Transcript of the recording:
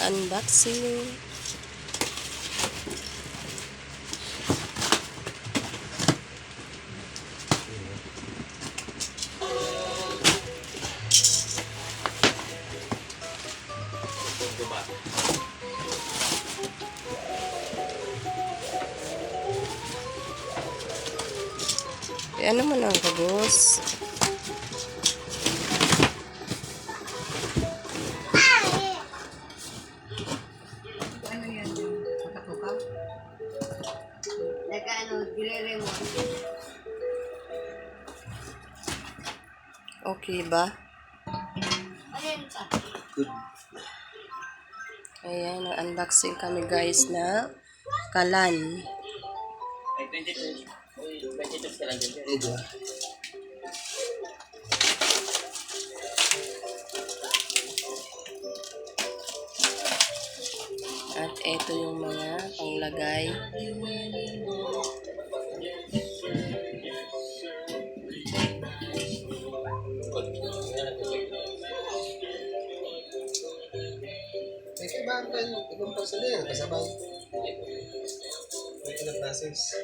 Unboxing. Ano man ang kabos? Ano yan? Makatukaw? Dire-remote. Okay ba? Good. Ayan, unboxing kami guys na kalan. Ay, 22. 22 ka lang din. Ito. At ito yung mga panglagay. May kaibahan ka ibang parcel yan. Kasabay. May ilang process.